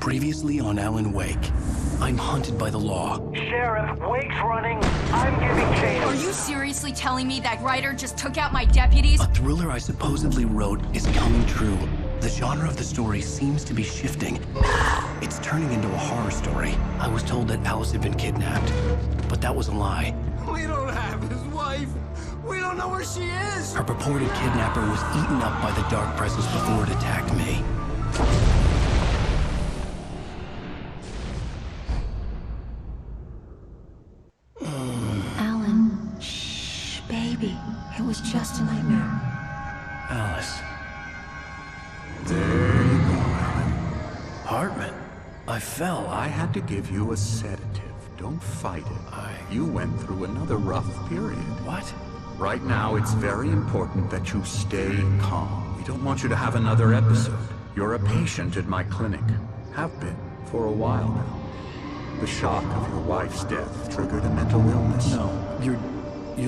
Previously on Alan Wake, I'm hunted by the law. Sheriff, Wake's running. I'm giving chase. Are you seriously telling me that writer just took out my deputies? A thriller I supposedly wrote is coming true. The genre of the story seems to be shifting. It's turning into a horror story. I was told that Alice had been kidnapped, but that was a lie. We don't have his wife. We don't know where she is. Her purported kidnapper was eaten up by the dark presence before it attacked me. Alan, shh, baby. It was just a nightmare. Alice. There you go, Alan. Hartman. I fell. I had to give you a sedative. Don't fight it. You went through another rough period. What? Right now, it's very important that you stay calm. We don't want you to have another episode. You're a patient at my clinic. Have been for a while now. The shock of your wife's death triggered a mental illness. No, you're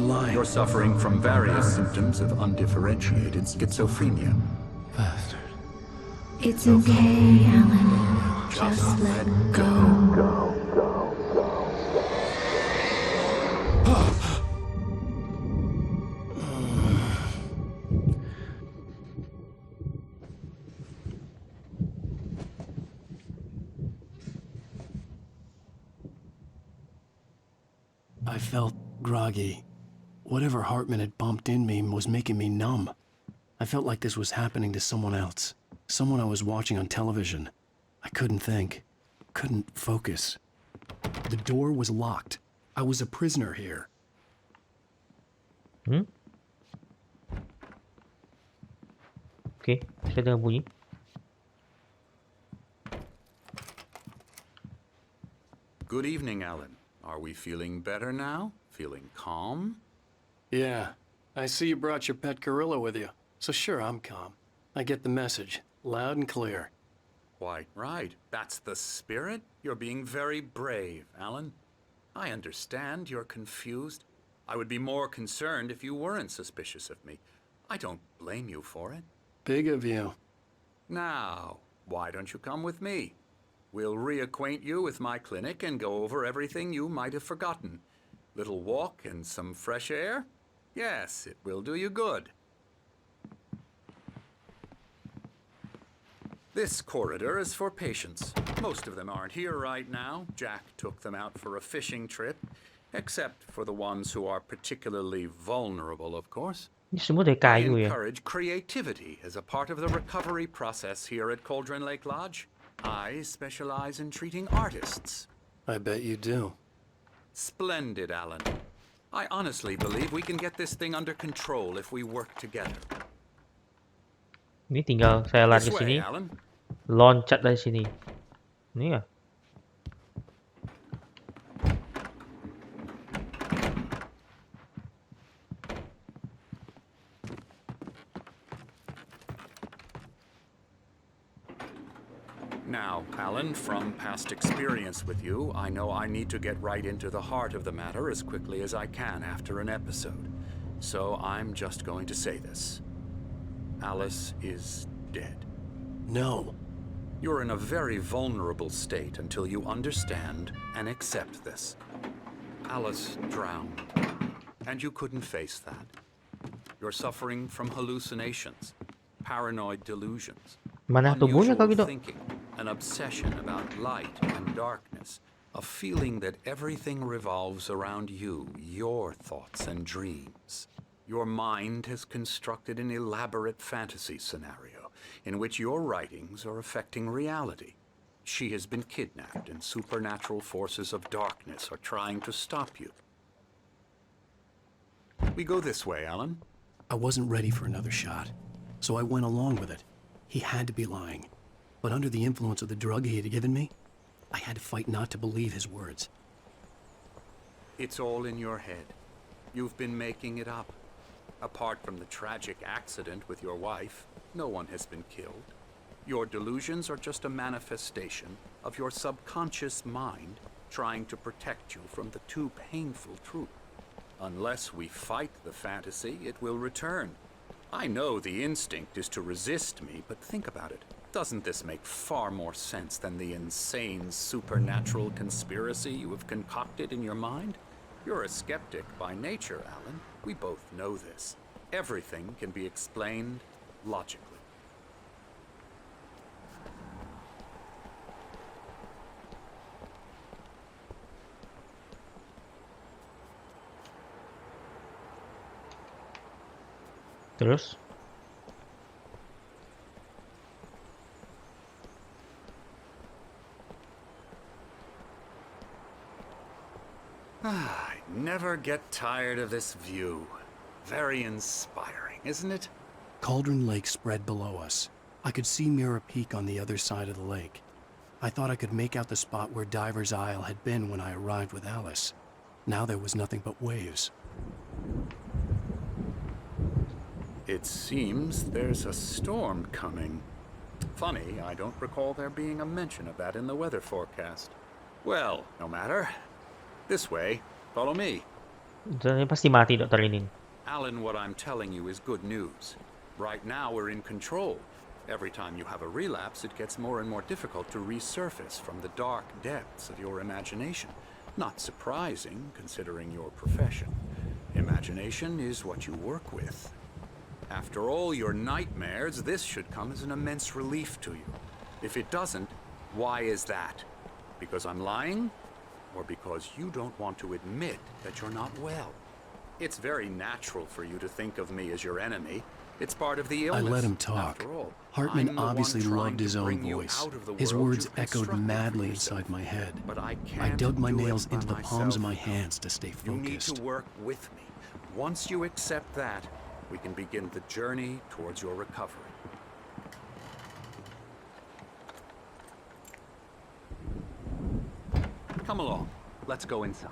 lying. You're suffering from various symptoms of undifferentiated schizophrenia. Bastard. It's okay, Alan. Just let go. I felt groggy. Whatever Hartman had bumped in me was making me numb. I felt like this was happening to someone else. Someone I was watching on television. I couldn't think. Couldn't focus. The door was locked. I was a prisoner here. Oke, saya dengar bunyi. Good evening, Alan. Are we feeling better now? Feeling calm? Yeah. I see you brought your pet gorilla with you. So sure, I'm calm. I get the message. Loud and clear. Quite right. That's the spirit. You're being very brave, Alan. I understand you're confused. I would be more concerned if you weren't suspicious of me. I don't blame you for it. Big of you. Now, why don't you come with me? We'll reacquaint you with my clinic and go over everything you might have forgotten. Little walk and some fresh air? Yes, it will do you good. This corridor is for patients. Most of them aren't here right now. Jack took them out for a fishing trip, except for the ones who are particularly vulnerable, of course. Ini semua dari I kayu ya. encourage creativity as a part of the recovery process here at Cauldron Lake Lodge. I specialize in treating artists. I bet you do. Splendid, Alan. I honestly believe we can get this thing under control if we work together. Ini tinggal saya lari This ke way, sini, Alan. loncat dari sini. Ini ya. Now, Alan, from past experience with you, I know I need to get right into the heart of the matter as quickly as I can after an episode. So I'm just going to say this. Alice is dead. No. You're in a very vulnerable state until you understand and accept this. Alice drowned, and you couldn't face that. You're suffering from hallucinations, paranoid delusions, Mana tubuhnya kalau gitu? unusual thinking, an obsession about light and darkness, a feeling that everything revolves around you, your thoughts and dreams. Your mind has constructed an elaborate fantasy scenario in which your writings are affecting reality. She has been kidnapped and supernatural forces of darkness are trying to stop you. We go this way, Alan. I wasn't ready for another shot, so I went along with it. He had to be lying. But under the influence of the drug he had given me, I had to fight not to believe his words. It's all in your head. You've been making it up. Apart from the tragic accident with your wife, no one has been killed. Your delusions are just a manifestation of your subconscious mind trying to protect you from the too painful truth. Unless we fight the fantasy, it will return. I know the instinct is to resist me, but think about it. Doesn't this make far more sense than the insane supernatural conspiracy you have concocted in your mind? You're a skeptic by nature, Alan. We both know this. Everything can be explained logically. Terus? I never get tired of this view. Very inspiring, isn't it? Cauldron Lake spread below us. I could see Mirror Peak on the other side of the lake. I thought I could make out the spot where Diver's Isle had been when I arrived with Alice. Now there was nothing but waves. It seems there's a storm coming. Funny, I don't recall there being a mention of that in the weather forecast. Well, no matter. This way. Follow me. Jadi pasti mati Dr. Linin. Alan, what I'm telling you is good news. Right now we're in control. Every time you have a relapse, it gets more and more difficult to resurface from the dark depths of your imagination. Not surprising, considering your profession. Imagination is what you work with. After all your nightmares, this should come as an immense relief to you. If it doesn't, why is that? Because I'm lying? Or because you don't want to admit that you're not well? It's very natural for you to think of me as your enemy. It's part of the illness. I let him talk. After all, Hartman I'm the obviously one trying loved his to own bring you voice. out of the His world words you've echoed constructed for madly yourself. inside my head. But I I can't dug my do it nails by into the palms of myself. my hands to stay You need focused. to work with me. Once you accept that, we can begin the journey towards your recovery. Come along. Let's go inside.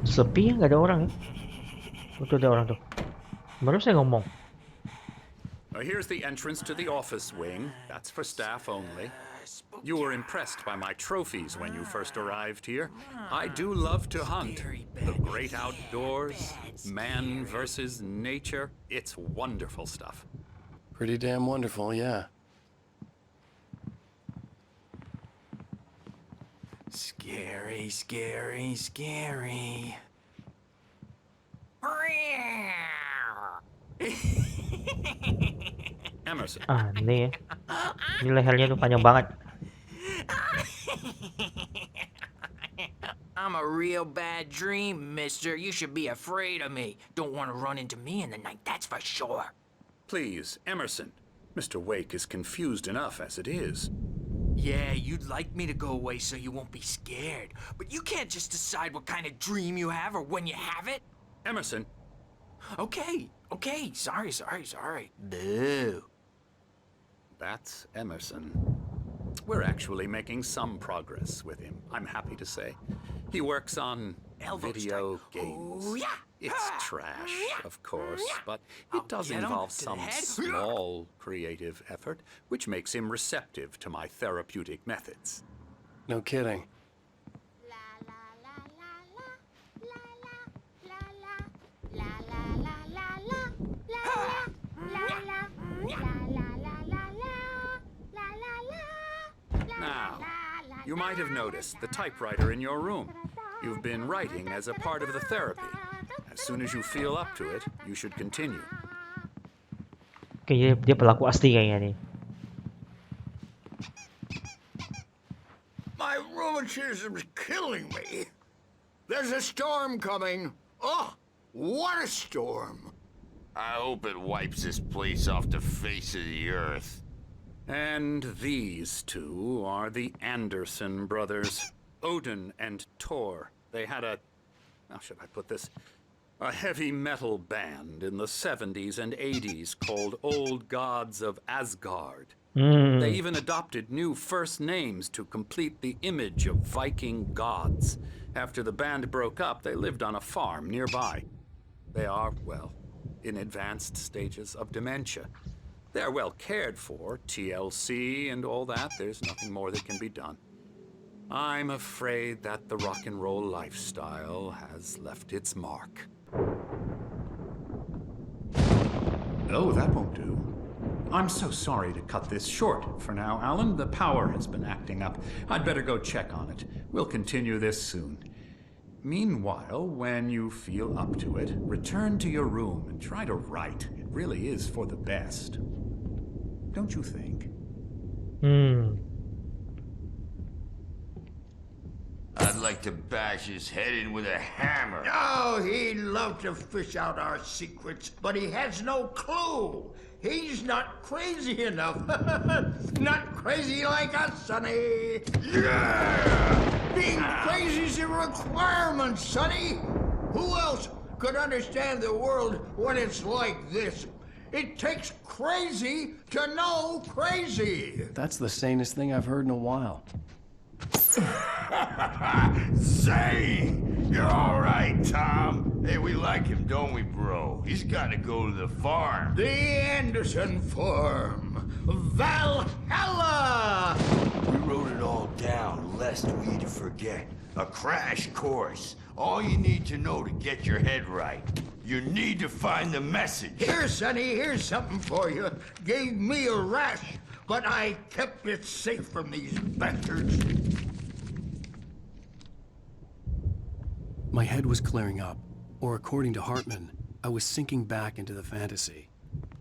Sepi ya, nggak ada orang ya. Betul ada orang tuh. Baru saya ngomong. Now here's the entrance to the office wing. That's for staff only. You were impressed by my trophies when you first arrived here. I do love to hunt. The great outdoors, man versus nature. It's wonderful stuff. Pretty damn wonderful, yeah. Scary, scary, scary. Emerson, Aneh ya. Ini lehernya tuh panjang banget. I'm a real bad dream, mister. You should be afraid of me. Don't want to run into me in the night, that's for sure. please, Emerson. Mr. Wake is confused enough as it is. Yeah, you'd like me to go away so you won't be scared. But you can't just decide what kind of dream you have or when you have it. Emerson, Okay. Sorry. Boo. that's Emerson. We're actually making some progress with him, I'm happy to say. He works on Elbow video strike. games. Oh, yeah. It's trash, of course, but I'll it does get him involve to the some head. small creative effort, which makes him receptive to my therapeutic methods. No kidding. Now, you might have noticed the typewriter in your room. You've been writing as a part of the therapy. As soon as you feel up to it, you should continue. Kayaknya dia pelaku asli kayaknya nih. My rheumatism's killing me. There's a storm coming. Oh, what a storm. I hope it wipes this place off the face of the earth. And these two are the Anderson brothers, Odin and Thor. They had how should I put this? A heavy metal band in the 70s and 80s called Old Gods of Asgard. They even adopted new first names to complete the image of Viking gods. After the band broke up, they lived on a farm nearby. They are, well, in advanced stages of dementia. They're well cared for, TLC and all that. There's nothing more that can be done. I'm afraid that the rock and roll lifestyle has left its mark. Oh, that won't do. I'm so sorry to cut this short for now, Alan. The power has been acting up. I'd better go check on it. We'll continue this soon. Meanwhile, when you feel up to it, return to your room and try to write. It really is for the best. Don't you think? I'd like to bash his head in with a hammer. Oh, he'd love to fish out our secrets, but he has no clue. He's not crazy enough. Not crazy like us, Sonny. Yeah! Being crazy's a requirement, Sonny. Who else could understand the world when it's like this? It takes crazy to know crazy. That's the sanest thing I've heard in a while. Zane! You're all right, Tom. Hey, we like him, don't we, bro? He's got to go to the farm. The Anderson Farm. Valhalla! We wrote it all down, lest we forget. A crash course. All you need to know to get your head right. You need to find the message. Here, Sonny, here's something for you. Gave me a rash, but I kept it safe from these bastards. My head was clearing up, or according to Hartman, I was sinking back into the fantasy.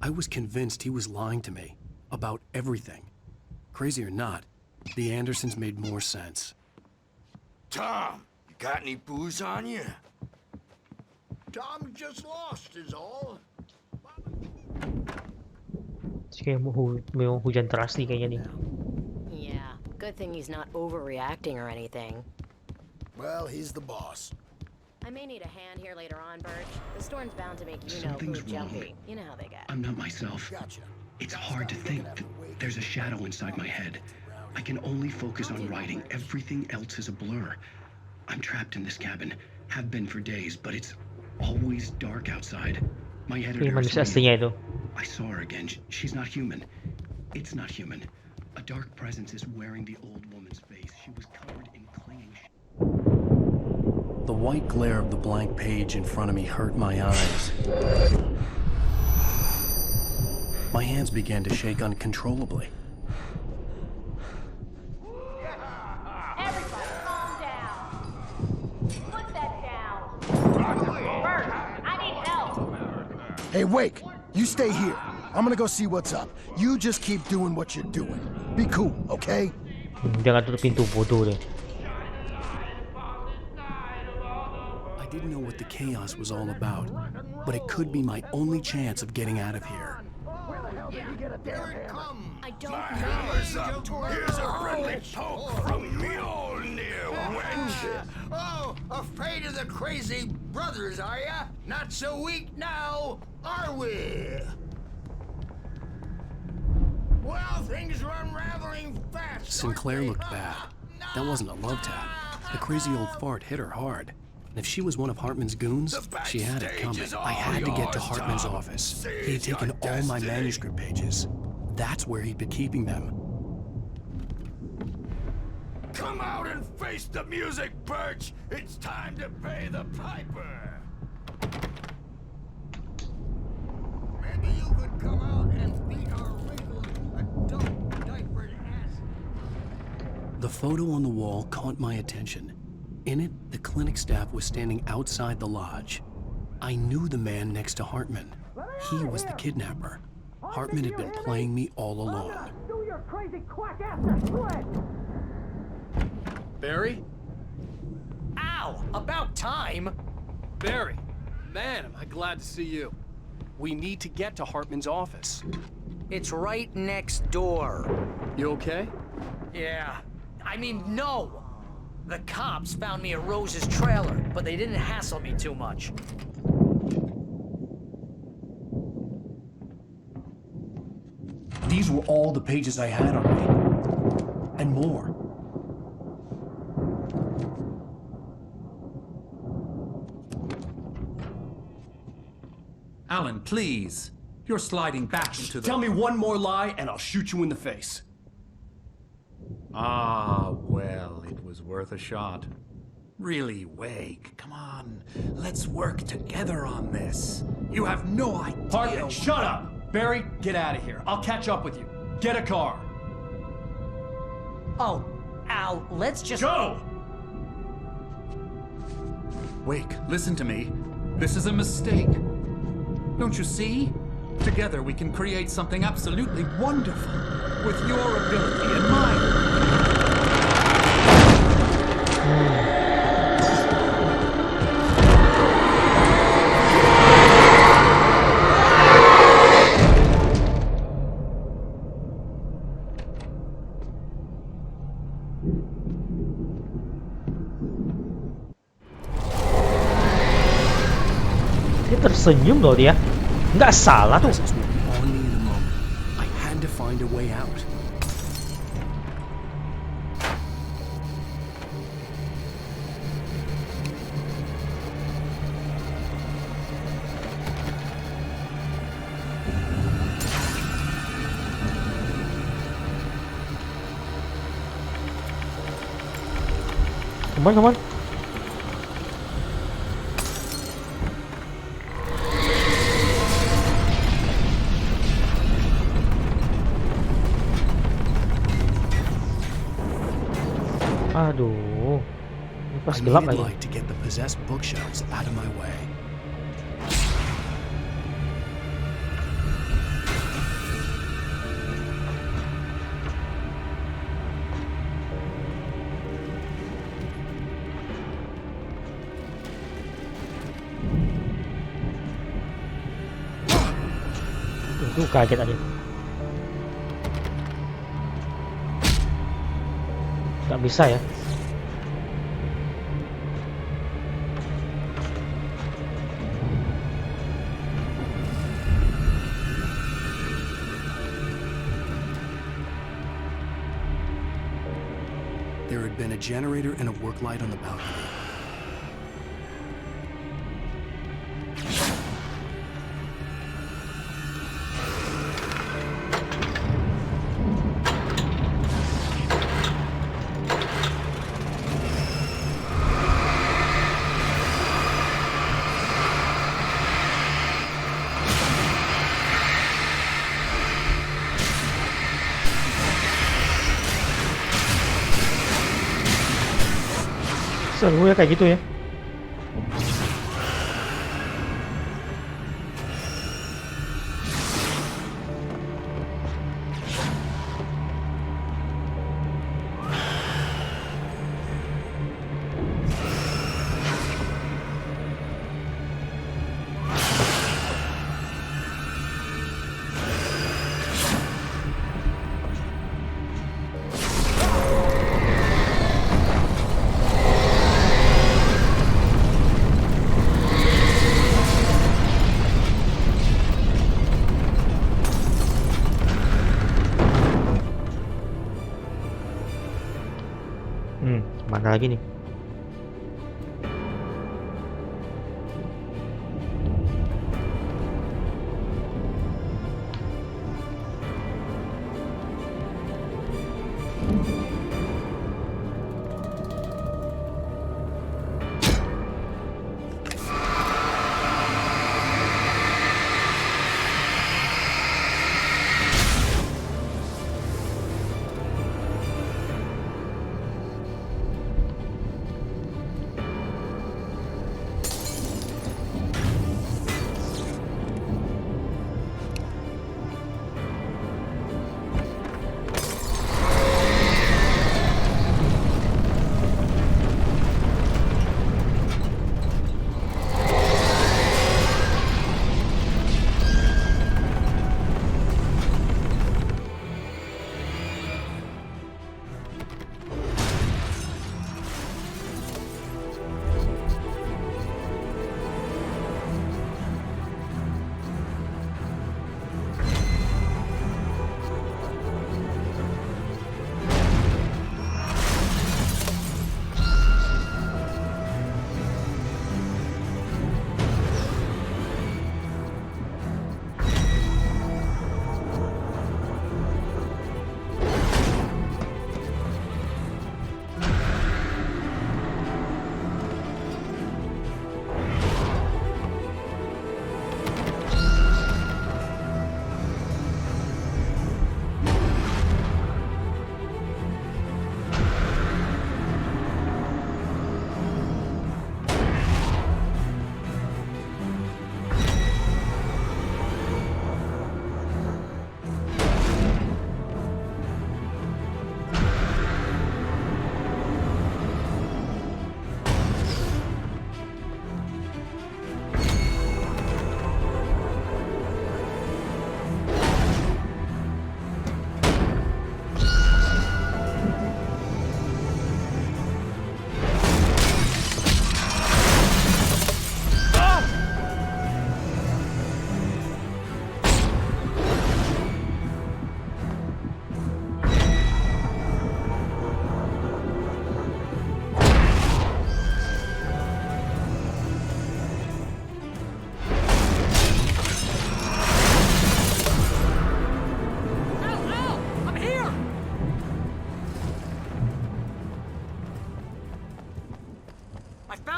I was convinced he was lying to me about everything. Crazy or not, the Andersons made more sense. Tom, you got any booze on you? Tom just lost is all. Sige, may hujan teras nih kayaknya nih. Yeah, good thing he's not overreacting or anything. Well, he's the boss. I may need a hand here later on, Birch. The storm's bound to make you know Something's who jumpy. wrong. You know how they get. I'm not myself. Gotcha. It's hard to think that there's a shadow inside my head. I can only focus on writing. Everything else is a blur. I'm trapped in this cabin. Have been for days, but it's always dark outside. My editor is manusia aslinya itu. I saw her again. She's not human. It's not human. A dark presence is wearing the old woman's face. She was covered in clinging. The white glare of the blank page in front of me hurt my eyes. My hands began to shake uncontrollably. Everybody, calm down. Put that down. Bert, I need help. Hey, Wake, you stay here. I'm gonna go see what's up. You just keep doing what you're doing. Be cool, okay? Jangan tutup pintu bodoh deh. I didn't know what the chaos was all about, but it could be my only chance of getting out of here. Here it comes. I don't My know. hammer's up. Here's a friendly poke from Mjolnir, wench. Oh, afraid of the crazy brothers, are ya? Not so weak now, are we? Well, things are unraveling fast. Sinclair aren't they? looked bad. That wasn't a love tap. The crazy old fart hit her hard. And if she was one of Hartman's goons, she had it coming. I had to get to Hartman's office. He had taken all my manuscript pages. That's where he'd been keeping them. Come out and face the music, Birch. It's time to pay the piper. Maybe you could come out and beat our wrinkled, adult diapered ass. The photo on the wall caught my attention. In it, the clinic staff was standing outside the lodge. I knew the man next to Hartman. He was the kidnapper. Hartman had been playing me all along. Do your crazy quack after split! Barry? Ow! About time! Barry! Man, am I glad to see you. We need to get to Hartman's office. It's right next door. You okay? Yeah. I mean, no! The cops found me at Rose's trailer, but they didn't hassle me too much. These were all the pages I had on me. And more. Alan, please. You're sliding back into the... Tell me one more lie and I'll shoot you in the face. Ah, well, it was worth a shot. Really, Wake, come on. Let's work together on this. You have no idea... Hartman, shut up! Barry, get out of here. I'll catch up with you. Get a car. Oh, Al, let's just... Go! Wake, listen to me. This is a mistake. Don't you see? Together we can create something absolutely wonderful. With your ability and mine. Dia tersenyum loh dia. Nggak salah tuh. Presence would be on me in a moment. I had to find a way out. Come on. Aduh, ini pas I gelap needed lagi. light to get the possessed bookshelves out of my way. Itu kaget aja. Nggak bisa ya. There had been a generator and a work light on the balcony. Seru ya kayak gitu ya. Mana lagi nih?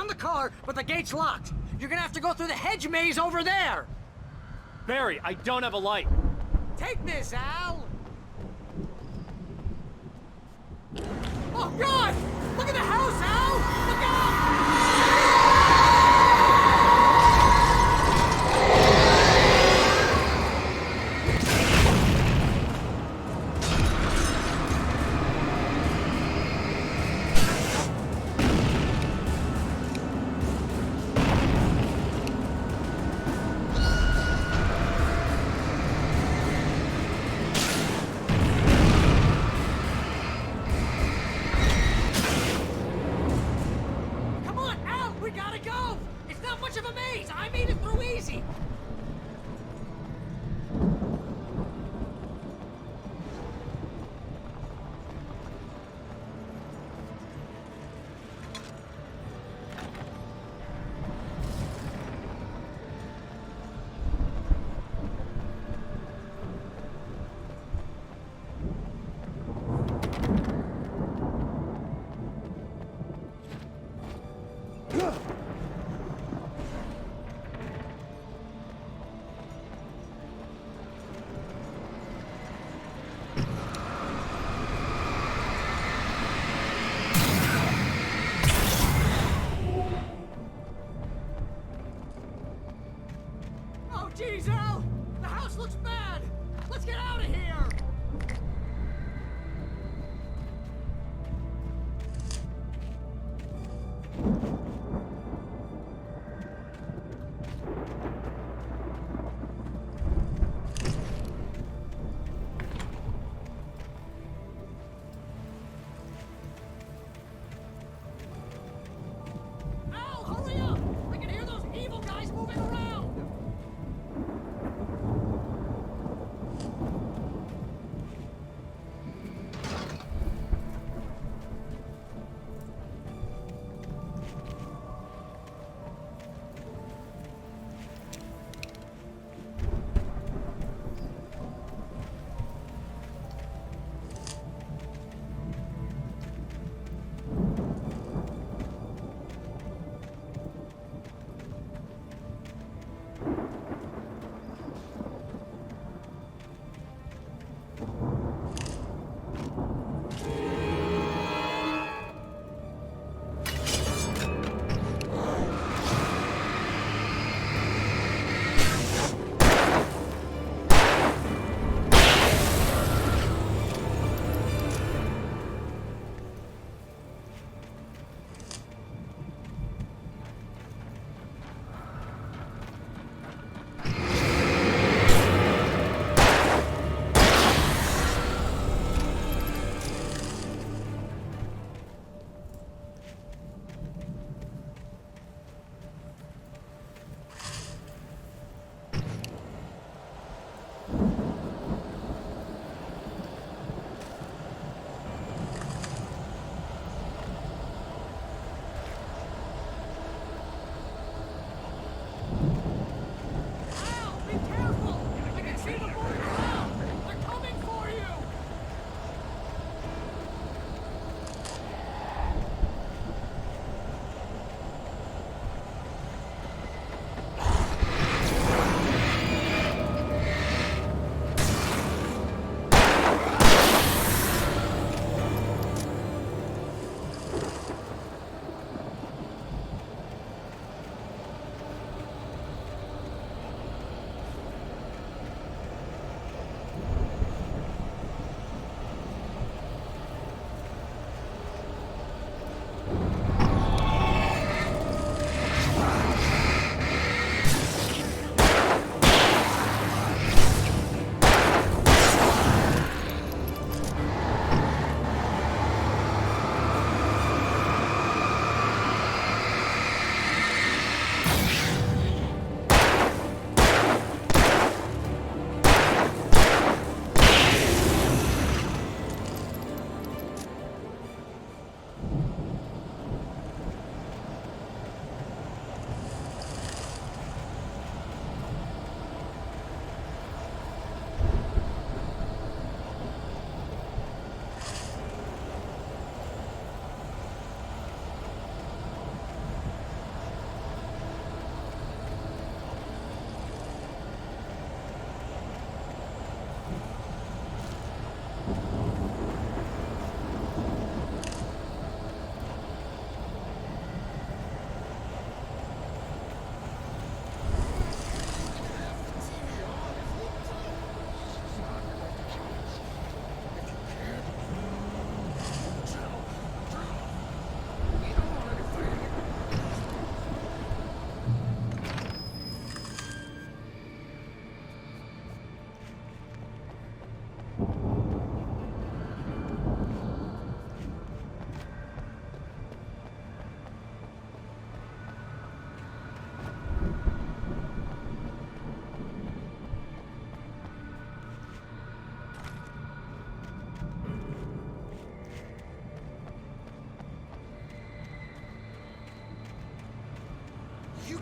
found the car, but the gate's locked. You're gonna have to go through the hedge maze over there. Barry, I don't have a light. Take this, Al. Oh, God! Look at the house, Al! Look out!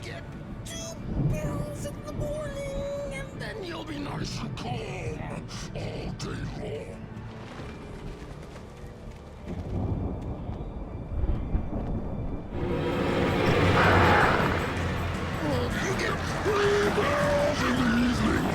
get 2 pills in the morning, and then you'll be nice and calm all day long. You get 3 pills in the evening.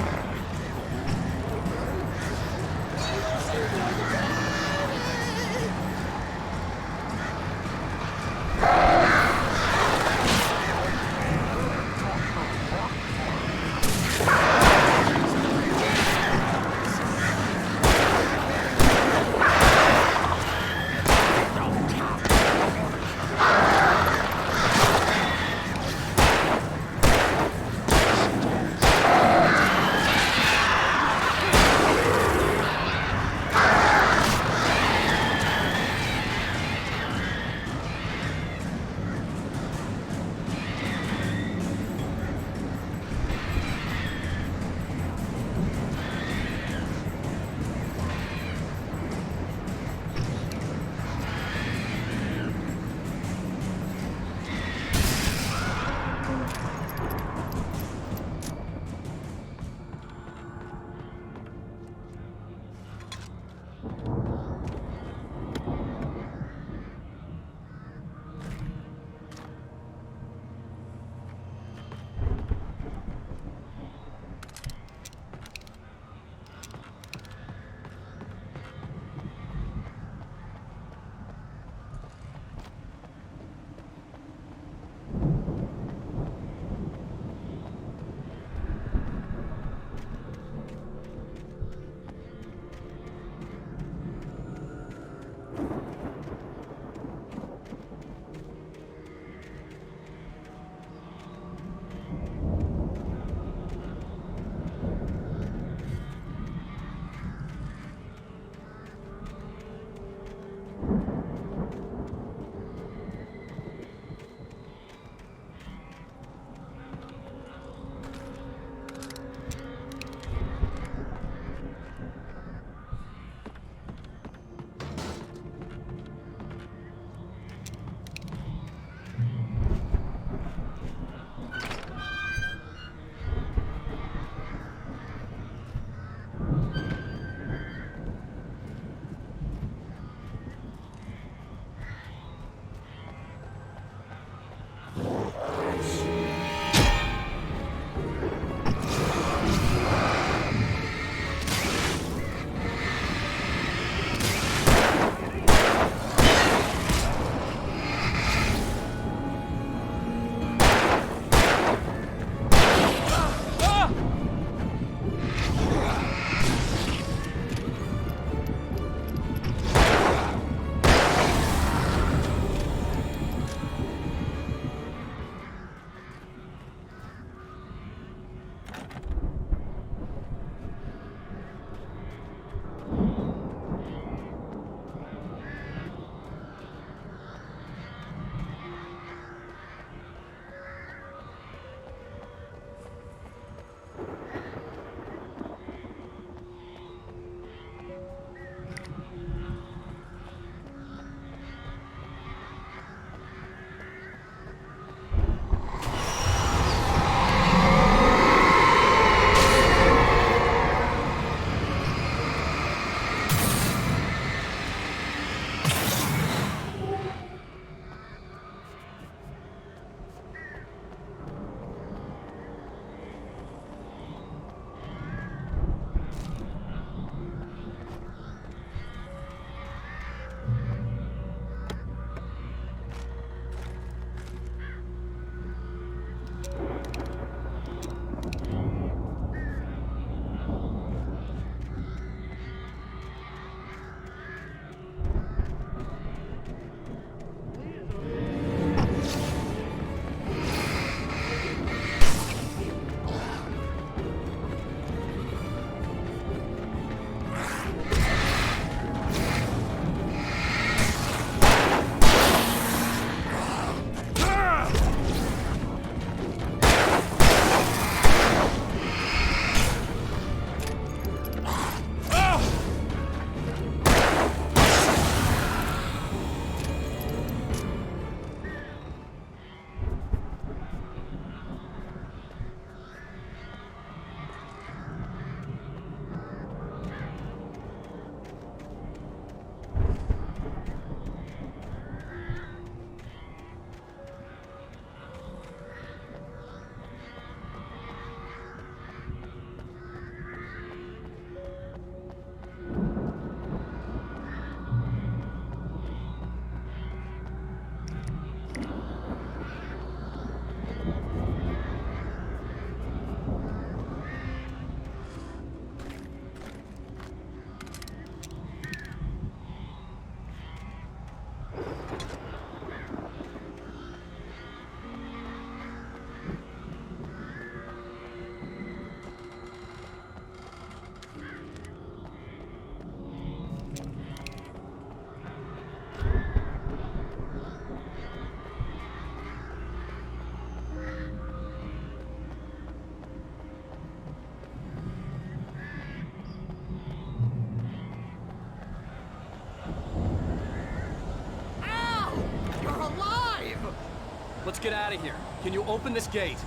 let's get out of here. Can you open this gate?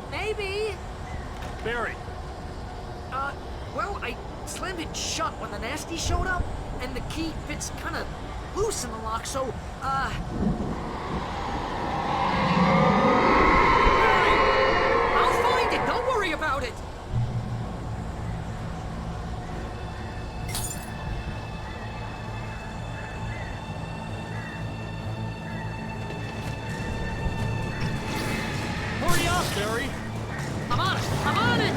Maybe. Barry. Well, I slammed it shut when the nasty showed up, and the key fits kind of loose in the lock, so, Barry, I'll find it. Don't worry about it. Hurry up, Barry. I'm on it. I'm on it.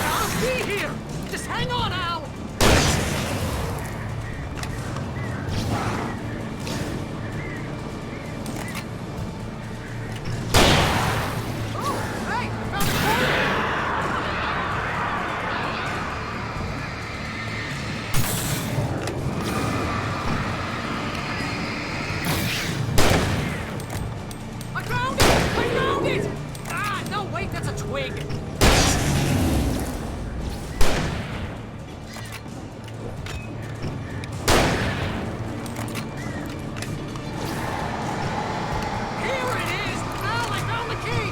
I'll be here. Just hang on, Al. Oh, hey, I found a corner. I found it! I found it! Ah, no, wait, that's a twig. Here it is! Al, I found the key!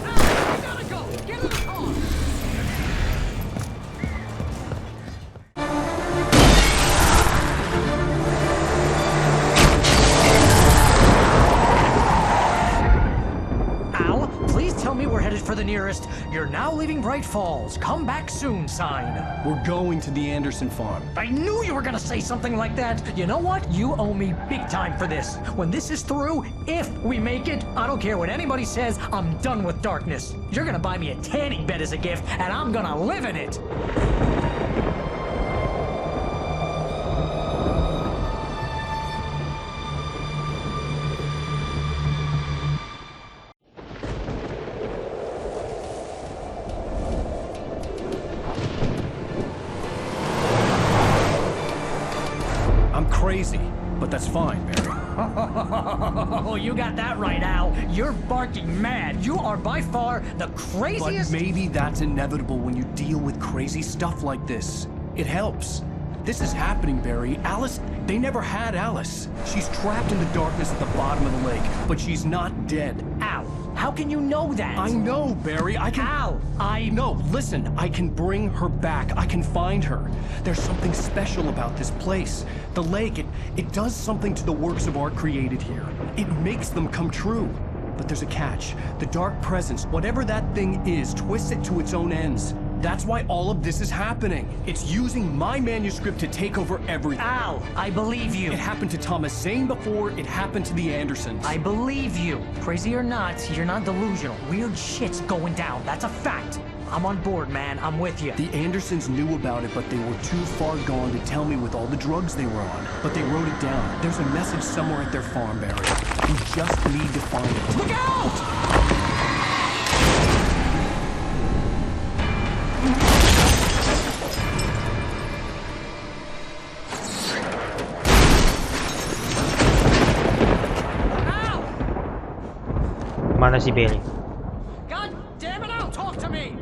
Al, we gotta go! Get in the car! Al, please tell me we're headed for the nearest "You're now leaving Bright Falls. Come back soon" sign. We're going to the Anderson farm. I knew you were gonna say something like that. You know what? You owe me big time for this. When this is through, if we make it, I don't care what anybody says, I'm done with darkness. You're gonna buy me a tanning bed as a gift, and I'm gonna live in it. I'm crazy, but that's fine, Barry. Oh, you got that right, Al. You're barking mad. You are by far the But craziest. maybe that's inevitable when you deal with crazy stuff like this. It helps. This is happening, Barry. Alice, they never had Alice. She's trapped in the darkness at the bottom of the lake, but she's not dead. Al, how can you know that? I know, Barry. I can... Al, No, listen. I can bring her back. I can find her. There's something special about this place. The lake, it does something to the works of art created here. It makes them come true. But there's a catch. The dark presence, whatever that thing is, twists it to its own ends. That's why all of this is happening. It's using my manuscript to take over everything. Al, I believe you. It happened to Thomas Zane before, it happened to the Andersons. I believe you. Crazy or not, you're not delusional. Weird shit's going down. That's a fact. I'm on board, man. I'm with you. The Andersons knew about it, but they were too far gone to tell me with all the drugs they were on. But they wrote it down. There's a message somewhere at their farm, Barry. We just need to find it. Look out! Mana si Barry? God damn it, Al, talk to me!